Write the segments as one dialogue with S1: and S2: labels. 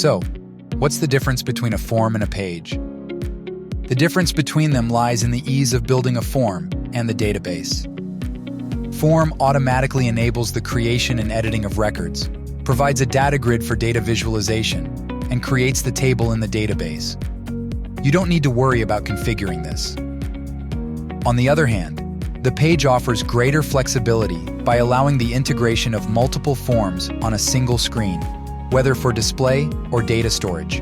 S1: So, what's the difference between a form and a page? The difference between them lies in the ease of building a form and the database. Form automatically enables the creation and editing of records, provides a data grid for data visualization, and creates the table in the database. You don't need to worry about configuring this. On the other hand, the page offers greater flexibility by allowing the integration of multiple forms on a single screen, whether for display or data storage.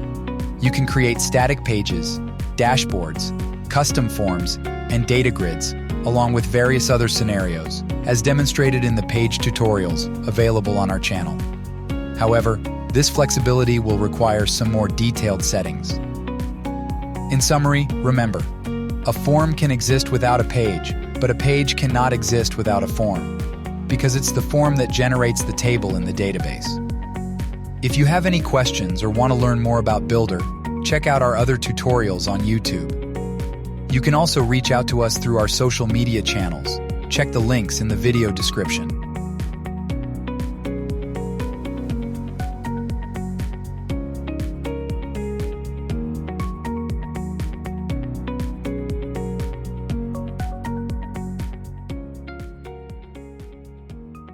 S1: You can create static pages, dashboards, custom forms, and data grids, along with various other scenarios, as demonstrated in the page tutorials available on our channel. However, this flexibility will require some more detailed settings. In summary, remember, a form can exist without a page, but a page cannot exist without a form, because it's the form that generates the table in the database. If you have any questions or want to learn more about Builder, check out our other tutorials on YouTube. You can also reach out to us through our social media channels. Check the links in the video description.